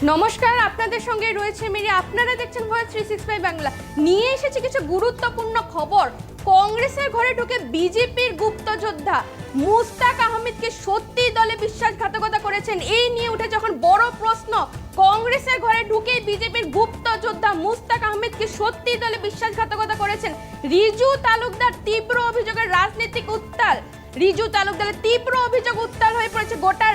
নমস্কার, আপনাদের সঙ্গে রয়েছে মেরি। আপনারা দেখছেন ভয়েস 365 বাংলা। নিয়ে এসেছে কিছু গুরুত্বপূর্ণ খবর। কংগ্রেসের ঘরে ঢুকে বিজেপির গুপ্তযোদ্ধা মুস্তাক আহমেদকে সত্যি দলে বিশ্বাসঘাতকতা করেছেন, এই নিয়ে উঠে যখন বড় প্রশ্ন। কংগ্রেসের ঘরে ঢুকে বিজেপির গুপ্তযোদ্ধা মুস্তাক আহমেদকে সত্যি দলে বিশ্বাসঘাতকতা করেছেন। রিজু তালুকদার তীব্র অভিযোগের রাজনৈতিক উত্তাল। রিজু তালুকদারের তীব্র অভিযোগ উত্তাল হয়ে পড়েছে গোটা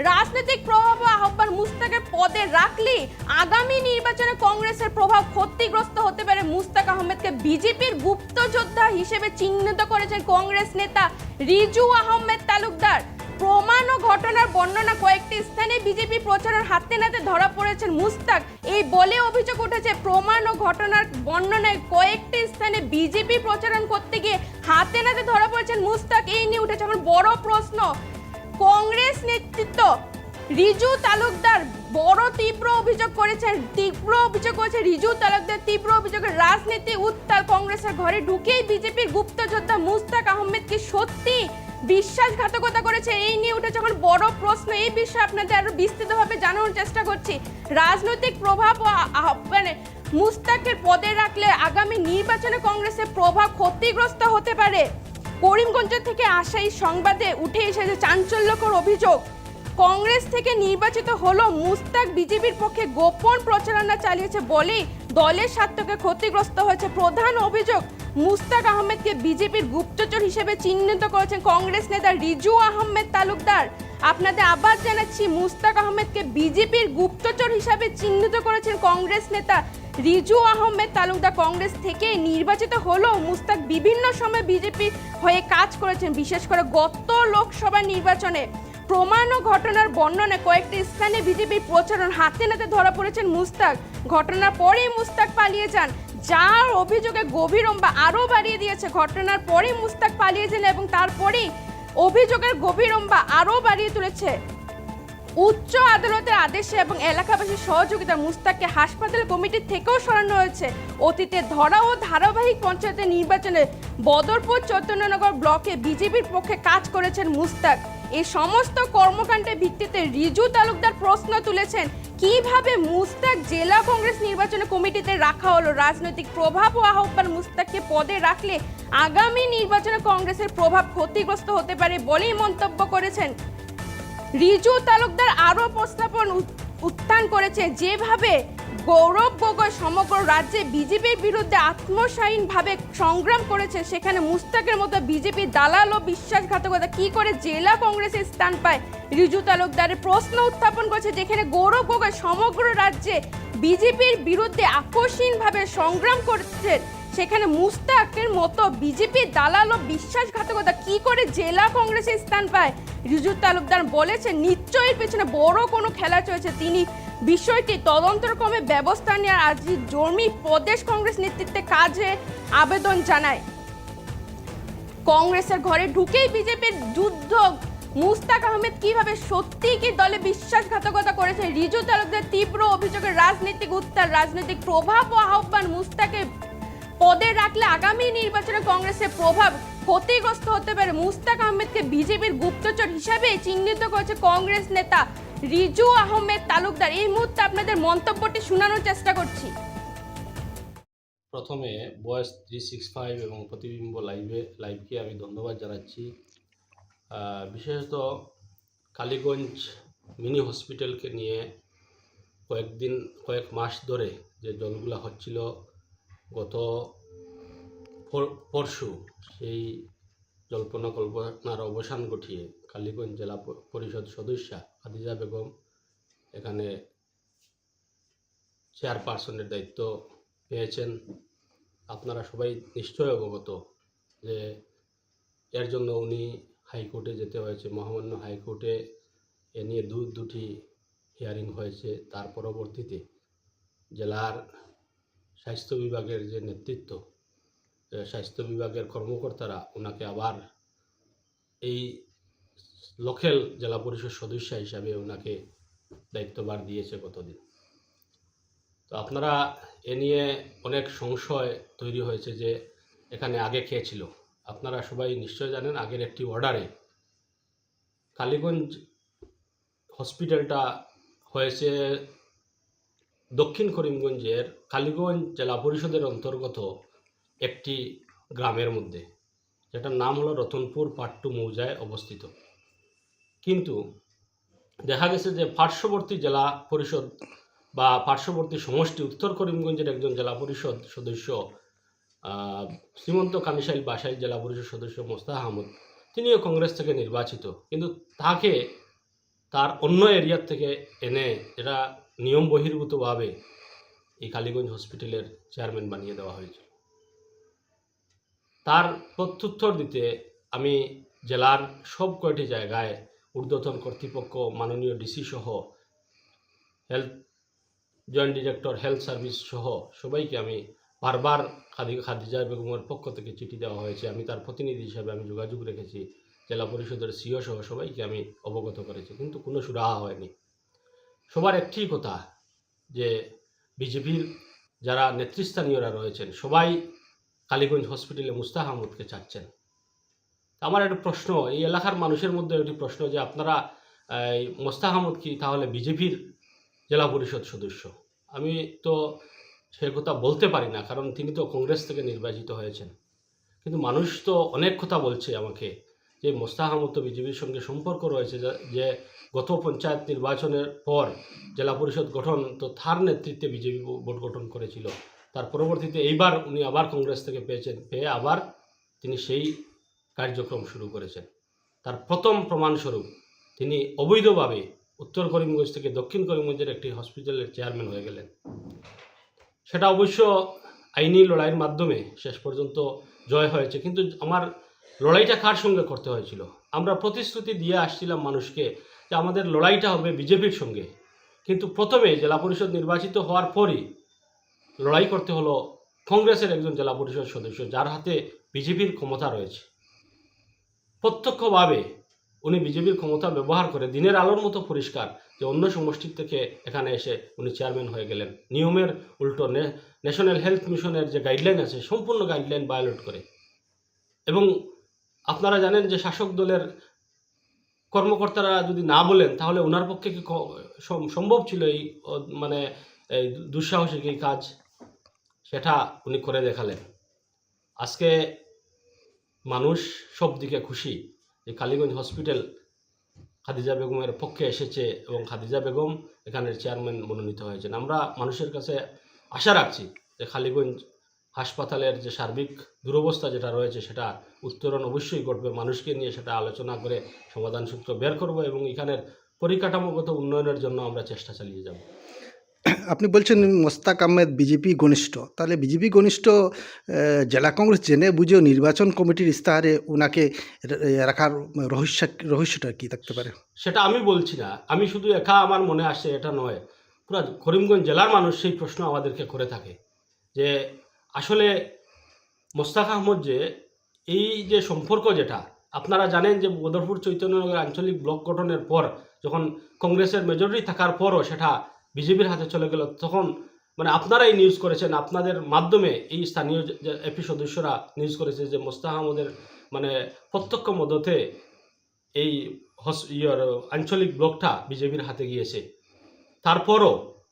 রাজনৈতিক প্রভাব ও আহ্বান মুস্তাকের পদে রাখলে আগামী নির্বাচনে কংগ্রেসের প্রভাব ক্ষতিগ্রস্ত হতে পারে। মুস্তাক আহমেদকে বিজেপির গুপ্তযোদ্ধা হিসেবে চিহ্নিত করেছেন কংগ্রেস নেতা রিজু আহমেদ তালুকদার। প্রমাণ ও ঘটনার বর্ণনা কয়েকটি স্থানে বিজেপি প্রচারের হাতে নাতে ধরা পড়েছেন মুস্তাক, এই বলে অভিযোগ উঠেছে। প্রমাণ ও ঘটনার বর্ণনায় কয়েকটি স্থানে বিজেপি প্রচারণ করতে গিয়ে হাতে নাতে ধরা পড়েছেন মুস্তাক, এই নিয়ে উঠেছে এখন বড় প্রশ্ন। কংগ্রেস নেতৃত্ব রিজু তালুকদার তীব্র অভিযোগ করেছে রিজু তালুকদার তীব্র অভিযোগের রাজনীতি উত্তাল। কংগ্রেসের ঘরে ঢুকেই বিজেপির গুপ্তযোদ্ধা মুস্তাক আহমেদকে সত্যি বিশ্বাসঘাতকতা করেছে, এই নিয়ে উঠে যখন বড় প্রশ্ন। এই বিষয়ে আপনাদের আরো বিস্তৃতভাবে জানানোর চেষ্টা করছি। রাজনৈতিক প্রভাব ও আহ্বানে মুস্তাকের পদে রাখলে আগামী নির্বাচনে কংগ্রেসের প্রভাব ক্ষতিগ্রস্ত হতে পারে। করিমগঞ্জ থেকে আসা এই সংবাদে উঠে এসেছে চাঞ্চল্যকর অভিযোগ। কংগ্রেস থেকে নির্বাচিত হলো মুস্তাক বিজেপির পক্ষে গোপন প্রচারণা চালিয়েছে বলেই দলের স্বার্থকে ক্ষতিগ্রস্ত হয়েছে। প্রধান অভিযোগ, মুস্তাক আহমেদকে বিজেপির গুপ্তচর হিসেবে চিহ্নিত করেছেন কংগ্রেস নেতা রিজু আহমেদ তালুকদার। আপনাদের আবার জানাচ্ছি, মুস্তাক আহমেদকে বিজেপির গুপ্তচর হিসাবে চিহ্নিত করেছেন কংগ্রেস নেতা রিজু আহমেদ তালুকদার। কংগ্রেস থেকে নির্বাচিত হলেও মুস্তাক বিভিন্ন সময় বিজেপির হয়ে কাজ করেছেন, বিশেষ করে গত লোকসভা নির্বাচনে। প্রমাণ ও ঘটনার বর্ণনা কয়েকটি স্থানে বিজেপির প্রচারণ হাতে নাতে ধরা পড়েছেন মুস্তাক। ঘটনার পরেই মুস্তাক পালিয়ে যান, যার অভিযোগে গভীরম্বা আরও বাড়িয়ে দিয়েছে। ঘটনার পরেই মুস্তাক পালিয়ে যান এবং তারপরেই অভিযোগের গভীরম্বা আরও বাড়িয়ে তুলেছে। উচ্চ আদালতের আদেশে এবং এলাকাবাসীর সহযোগিতা মুস্তাককে হাসপাতাল কমিটির থেকেও সরানো হয়েছে। অতীতে ধরা ও ধারাবাহিক পঞ্চায়েতের নির্বাচনে বদরপুর চৈতন্যনগর ব্লকে বিজেপির পক্ষে কাজ করেছেন মুস্তাক। এই সমস্ত কর্মকাণ্ডের ভিত্তিতে রিজু তালুকদার প্রশ্ন তুলেছেন, কিভাবে মুস্তাক জেলা কংগ্রেস নির্বাচন কমিটিতে রাখা হলো। রাজনৈতিক প্রভাব ও আহ্বান মুস্তাককে পদে রাখলে আগামী নির্বাচনে কংগ্রেসের প্রভাব ক্ষতিগ্রস্ত হতে পারে বলেই মন্তব্য করেছেন রিজু তালুকদার। আরও প্রস্তাবন উত্থান করেছে, যেভাবে গৌরব গগৈ সমগ্র রাজ্যে বিজেপির বিরুদ্ধে আত্মসায়ীনভাবে সংগ্রাম করেছে, সেখানে মুস্তাকের মতো বিজেপি দালাল ও বিশ্বাসঘাতকতা কি করে জেলা কংগ্রেসের স্থান পায়। রিজু তালুকদারের প্রশ্ন উত্থাপন করেছে, যেখানে গৌরব গগৈ সমগ্র রাজ্যে বিজেপির বিরুদ্ধে আকস্মিকভাবে সংগ্রাম করছে, সেখানে মুস্তাকের মতো বিজেপির দালাল ও বিশ্বাসঘাতকতা কি করে জেলা কংগ্রেসের স্থান পায়। রিজু তালুকদার বলেছেন, নিশ্চয়ই পেছনে বড় কোনো খেলা চলছে। তিনি বিষয়টি তদন্তক্রমে ব্যবস্থা নেওয়ার আজ জমি প্রদেশ কংগ্রেস নেতৃত্বে কাজে আবেদন জানায়। কংগ্রেসের ঘরে ঢুকেই বিজেপির যুদ্ধ মুস্তাক আহমেদ কিভাবে সত্যি কি দলে বিশ্বাসঘাতকতা করেছে। রিজু তালুকদার তীব্র অভিযোগের রাজনৈতিক উত্তাল। রাজনৈতিক প্রভাব ও আহ্বান মুস্তাকের পদে রাখলে আগামী নির্বাচনে কংগ্রেসের প্রভাব ক্ষতিগ্রস্ত হতে পারে। মুস্তাক আহমেদকে বিজেপির গুপ্তচর হিসাবে চিহ্নিত করেছে কংগ্রেস নেতা রিজু আহমেদ তালুকদার। এই মুহূর্তে আপনাদের মন্তব্যটি শোনানোর চেষ্টা করছি। প্রথমে ভয়েস 365 এবং প্রতিবিম্ব লাইভকে আমি ধন্যবাদ জানাচ্ছি। বিশেষত কালীগঞ্জ মিনি হসপিটালকে নিয়ে কয়েক মাস ধরে যে জলগুলা হচ্ছিল, গত পরশু সেই কল্পনার অবসান ঘটিয়ে কালীগঞ্জ জেলা পরিষদ সদস্যা খাদিজা বেগম এখানে চেয়ারপারসনের দায়িত্ব পেয়েছেন। আপনারা সবাই নিশ্চয় অবগত যে এর জন্য উনি হাইকোর্টে যেতে হয়েছে। মহামান্য হাইকোর্টে এ নিয়ে দুটি হিয়ারিং হয়েছে। তার পরবর্তীতে জেলার স্বাস্থ্য বিভাগের যে নেতৃত্ব, স্বাস্থ্য বিভাগের কর্মকর্তারা ওনাকে আবার এই লোকাল জেলা পরিষদ সদস্য হিসাবে ওনাকে দায়িত্বভার দিয়েছে গতদিন। তো আপনারা এ নিয়ে অনেক সংশয় তৈরি হয়েছে যে এখানে আগে কে ছিল। আপনারা সবাই নিশ্চয় জানেন, আগের একটি অর্ডারে কালীগঞ্জ হসপিটালটা হয়েছে দক্ষিণ করিমগঞ্জের কালীগঞ্জ জেলা পরিষদের অন্তর্গত একটি গ্রামের মধ্যে, যেটার নাম হলো রতনপুর পাট্টু মৌজায় অবস্থিত। কিন্তু দেখা গেছে যে পার্শ্ববর্তী জেলা পরিষদ বা পার্শ্ববর্তী সমষ্টি উত্তর করিমগঞ্জের একজন জেলা পরিষদ সদস্য শ্রীমন্ত কামিশাইল বাসাইল জেলা পরিষদ সদস্য মোস্তাক আহমদ, তিনিও কংগ্রেস থেকে নির্বাচিত, কিন্তু তাকে তার অন্য এরিয়ার থেকে এনে এটা নিয়ম বহির্ভূতভাবে এই কালীগঞ্জ হসপিটালের চেয়ারম্যান বানিয়ে দেওয়া হয়েছিল। তার প্রত্যুত্তর দিতে আমি জেলার সব কয়টি জায়গায় ঊর্ধ্বতন কর্তৃপক্ষ, মাননীয় ডিসি সহ, health joint director health service সহ সবাইকে আমি বারবার খাদিজা বেগমের পক্ষ থেকে চিঠি দেওয়া হয়েছে। আমি তার প্রতিনিধি হিসাবে আমি যোগাযোগ রেখেছি, জেলা পরিষদের সিও সহ সবাইকে আমি অবগত করেছি, কিন্তু কোনো সুরাহা হয়নি। সবার একটি কথা যে বিজেপির যারা নেতৃস্থানীয়রা রয়েছেন সবাই কালীগঞ্জ হসপিটালে মোস্তাক আহমদকে চাচ্ছেন। আমার একটা প্রশ্ন, এই এলাকার মানুষের মধ্যে একটি প্রশ্ন যে আপনারা মোস্তাক আহমদ কি তাহলে বিজেপির জেলা পরিষদ সদস্য? আমি তো সে কথা বলতে পারি না, কারণ তিনি তো কংগ্রেস থেকে নির্বাচিত হয়েছেন। কিন্তু মানুষ তো অনেক কথা বলছে আমাকে যে মোস্তাক আহমদ তো বিজেপির সঙ্গে সম্পর্ক রয়েছে, যে গত পঞ্চায়েত নির্বাচনের পর জেলা পরিষদ গঠন তো তার নেতৃত্বে বিজেপি ভোট গঠন করেছিল। তার পরবর্তীতে এইবার উনি আবার কংগ্রেস থেকে পেয়ে আবার তিনি সেই কার্যক্রম শুরু করেছেন। তার প্রথম প্রমাণস্বরূপ তিনি অবৈধভাবে উত্তর করিমগঞ্জ থেকে দক্ষিণ করিমগঞ্জের একটি হসপিটালের চেয়ারম্যান হয়ে গেলেন। সেটা অবশ্য আইনি লড়াইয়ের মাধ্যমে শেষ পর্যন্ত জয় হয়েছে, কিন্তু আমার লড়াইটা কার সঙ্গে করতে হয়েছিল? আমরা প্রতিশ্রুতি দিয়ে আসছিলাম মানুষকে যে আমাদের লড়াইটা হবে বিজেপির সঙ্গে, কিন্তু প্রথমে জেলা পরিষদ নির্বাচিত হওয়ার পরই লড়াই করতে হলো কংগ্রেসের একজন জেলা পরিষদ সদস্য, যার হাতে বিজেপির ক্ষমতা রয়েছে। প্রত্যক্ষভাবে উনি বিজেপির ক্ষমতা ব্যবহার করে দিনের আলোর মতো পরিষ্কার যে অন্য সমষ্টির থেকে এখানে এসে উনি চেয়ারম্যান হয়ে গেলেন, নিয়মের উল্টো ন্যাশনাল হেলথ মিশনের যে গাইডলাইন আছে সম্পূর্ণ গাইডলাইন ভায়োলেট করে। এবং আপনারা জানেন যে শাসক দলের কর্মকর্তারা যদি না বলেন তাহলে ওনার পক্ষে কি সম্ভব ছিল এই এই দুঃসাহসিক এই কাজ? সেটা উনি করে দেখালেন। আজকে মানুষ সব দিকে খুশি যে কালীগঞ্জ হসপিটাল খাদিজা বেগমের পক্ষে এসেছে এবং খাদিজা বেগম এখানের চেয়ারম্যান মনোনীত হয়েছেন। আমরা মানুষের কাছে আশা রাখছি যে কালীগঞ্জ হাসপাতালের যে সার্বিক দুরবস্থা যেটা রয়েছে সেটা উত্তরণ অবশ্যই ঘটবে। মানুষকে নিয়ে সেটা আলোচনা করে সমাধান সূত্র বের করব এবং এখানের পরিকাঠামোগত উন্নয়নের জন্য আমরা চেষ্টা চালিয়ে যাব। আপনি বলছেন মোস্তাক আহমেদ বিজেপি ঘনিষ্ঠ, তাহলে বিজেপি ঘনিষ্ঠ জেলা কংগ্রেস জেনে বুঝেও নির্বাচন কমিটির ইস্তাহারে ওনাকে রাখার রহস্যটা কি থাকতে পারে? সেটা আমি বলছি না, আমি শুধু একা আমার মনে আসে এটা নয়, পুরো করিমগঞ্জ জেলার মানুষ সেই প্রশ্ন আমাদেরকে করে থাকে যে আসলে মোস্তাক আহমদ যে এই যে সম্পর্ক, যেটা আপনারা জানেন যে বদরপুর চৈতন্যনগর আঞ্চলিক ব্লক গঠনের পর যখন কংগ্রেসের মেজরিটি থাকার পরও সেটা বিজেপির হাতে চলে গেল, তখন আপনারাই নিউজ করেছেন, আপনাদের মাধ্যমে এই স্থানীয় এপি সদস্যরা নিউজ করেছে যে মোস্তাক আহমদের প্রত্যক্ষ মদতে এই আঞ্চলিক ব্লকটা বিজেপির হাতে গিয়েছে। তারপরও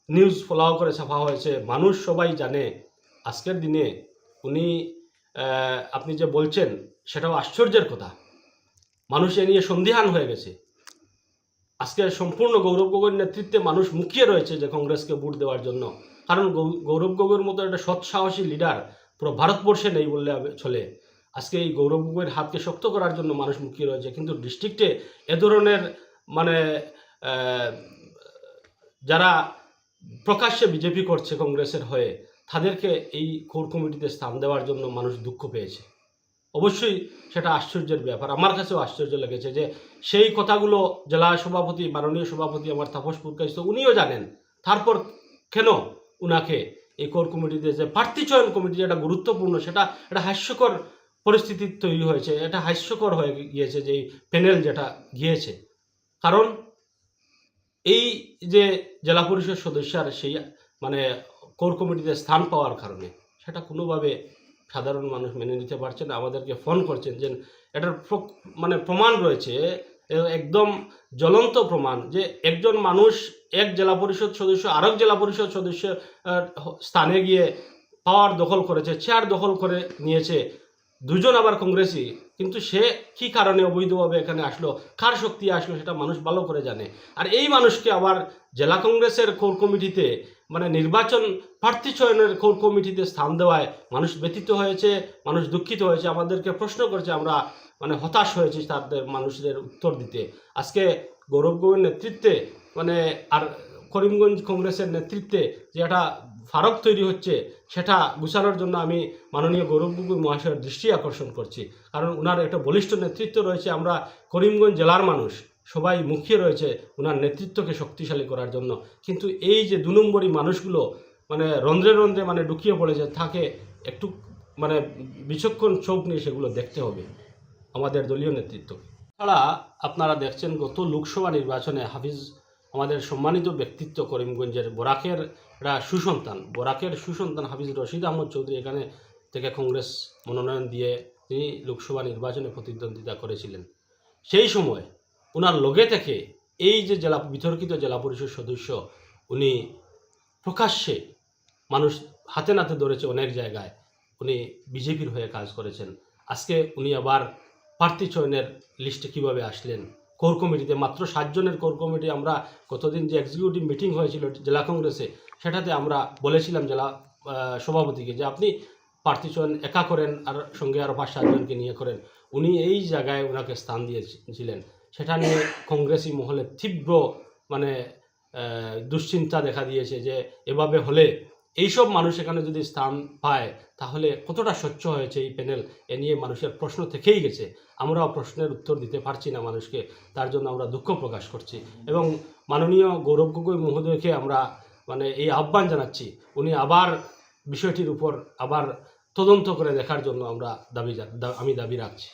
নিউজ ফলাও করে ছাপা হয়েছে, মানুষ সবাই জানে। আজকের দিনে উনি আপনি যে বলছেন সেটাও আশ্চর্যের কথা, মানুষ এ নিয়ে সন্দিহান হয়ে গেছে। আজকে সম্পূর্ণ গৌরব গগৈর নেতৃত্বে মানুষ মুখিয়ে রয়েছে যে কংগ্রেসকে ভোট দেওয়ার জন্য, কারণ গৌরব গগৈর মতো একটা সৎসাহসী লিডার পুরো ভারতবর্ষে নেই বললে চলে। আজকে এই গৌরব গগৈর হাতকে শক্ত করার জন্য মানুষ মুখিয়ে রয়েছে, কিন্তু ডিস্ট্রিক্টে এ ধরনের যারা প্রকাশ্যে বিজেপি করছে কংগ্রেসের হয়ে, তাদেরকে এই কোর কমিটিতে স্থান দেওয়ার জন্য মানুষ দুঃখ পেয়েছে। অবশ্যই সেটা আশ্চর্যের ব্যাপার, আমার কাছেও আশ্চর্য লেগেছে যে সেই কথাগুলো জেলা সভাপতি, মাননীয় সভাপতি আমার তাপস পুরকাইস্ত উনিও জানেন, তারপর কেন উনাকে এই কোর কমিটিতে যে প্রার্থী চয়ন কমিটি যেটা গুরুত্বপূর্ণ, সেটা একটা হাস্যকর পরিস্থিতি তৈরি হয়েছে, এটা হাস্যকর হয়ে গিয়েছে যে এই প্যানেল যেটা গিয়েছে। কারণ এই যে জেলা পরিষদ সদস্যর সেই কোর কমিটিতে স্থান পাওয়ার কারণে সেটা কোনোভাবে সাধারণ মানুষ মেনে নিতে পারছে না। আমাদেরকে ফোন করছেন যে এটার প্রমাণ রয়েছে একদম জ্বলন্ত প্রমাণ যে একজন মানুষ এক জেলা পরিষদ সদস্য আরেক জেলা পরিষদ সদস্য স্থানে গিয়ে পাওয়ার দখল করেছে, চেয়ার দখল করে নিয়েছে, দুজন আবার কংগ্রেসই, কিন্তু সে কি কারণে অবৈধভাবে এখানে আসলো, কার শক্তি আসলো সেটা মানুষ ভালো করে জানে। আর এই মানুষকে আবার জেলা কংগ্রেসের কোর কমিটিতে মানে নির্বাচন প্রার্থী চয়নের কোর কমিটিতে স্থান দেওয়ায় মানুষ ব্যথিত হয়েছে, মানুষ দুঃখিত হয়েছে, আমাদেরকে প্রশ্ন করেছে, আমরা মানে হতাশ হয়েছি তাদের মানুষদের উত্তর দিতে। আজকে গৌরব গগৈর নেতৃত্বে মানে আর করিমগঞ্জ কংগ্রেসের নেতৃত্বে যে একটা ফারাক তৈরি হচ্ছে সেটা গুছানোর জন্য আমি মাননীয় গৌরব গগৈ মহাশয়ের দৃষ্টি আকর্ষণ করছি, কারণ ওনার একটা বলিষ্ঠ নেতৃত্ব রয়েছে। আমরা করিমগঞ্জ জেলার মানুষ সবাই মুখিয়ে রয়েছে ওনার নেতৃত্বকে শক্তিশালী করার জন্য, কিন্তু এই যে 2 নম্বরই মানুষগুলো মানে রন্ধ্রে রন্ধ্রে মানে ঢুকিয়ে পড়েছে, তাকে একটু মানে বিচক্ষণ চোখ নিয়ে সেগুলো দেখতে হবে আমাদের দলীয় নেতৃত্ব। ছাড়া আপনারা দেখছেন গত লোকসভা নির্বাচনে হাফিজ আমাদের সম্মানিত ব্যক্তিত্ব করিমগঞ্জের বরাকের সুসন্তান হাফিজ রশিদ আহমদ চৌধুরী এখানে থেকে কংগ্রেস মনোনয়ন দিয়ে তিনি লোকসভা নির্বাচনে প্রতিদ্বন্দ্বিতা করেছিলেন। সেই সময় ওনার লগে থেকে এই যে বিতর্কিত জেলা পরিষদ সদস্য উনি প্রকাশ্যে মানুষ হাতে নাতে ধরেছে অনেক জায়গায়, উনি বিজেপির হয়ে কাজ করেছেন। আজকে উনি আবার প্রার্থী চয়নের লিস্টে কিভাবে আসলেন? কোর কমিটিতে মাত্র 7 জনের কোর কমিটি, আমরা গতদিন যে এক্সিকিউটিভ মিটিং হয়েছিল জেলা কংগ্রেসে সেটাতে আমরা বলেছিলাম জেলা সভাপতিকে যে আপনি প্রার্থী চয়ন একা করেন আর সঙ্গে আরও 5-7 জনকে নিয়ে করেন। উনি এই জায়গায় ওনাকে স্থান দিয়েছিলেন, সেটা নিয়ে কংগ্রেসি মহলে তীব্র মানে দুশ্চিন্তা দেখা দিয়েছে যে এভাবে হলে এইসব মানুষ এখানে যদি স্থান পায় তাহলে কতটা স্বচ্ছ হয়েছে এই প্যানেল, এ নিয়ে মানুষের প্রশ্ন থেকেই গেছে। আমরাও প্রশ্নের উত্তর দিতে পারছি না মানুষকে, তার জন্য আমরা দুঃখ প্রকাশ করছি এবং মাননীয় গৌরব গগৈ মহোদয়কে আমরা মানে এই আহ্বান জানাচ্ছি, উনি আবার বিষয়টির উপর আবার তদন্ত করে দেখার জন্য আমি দাবি রাখছি।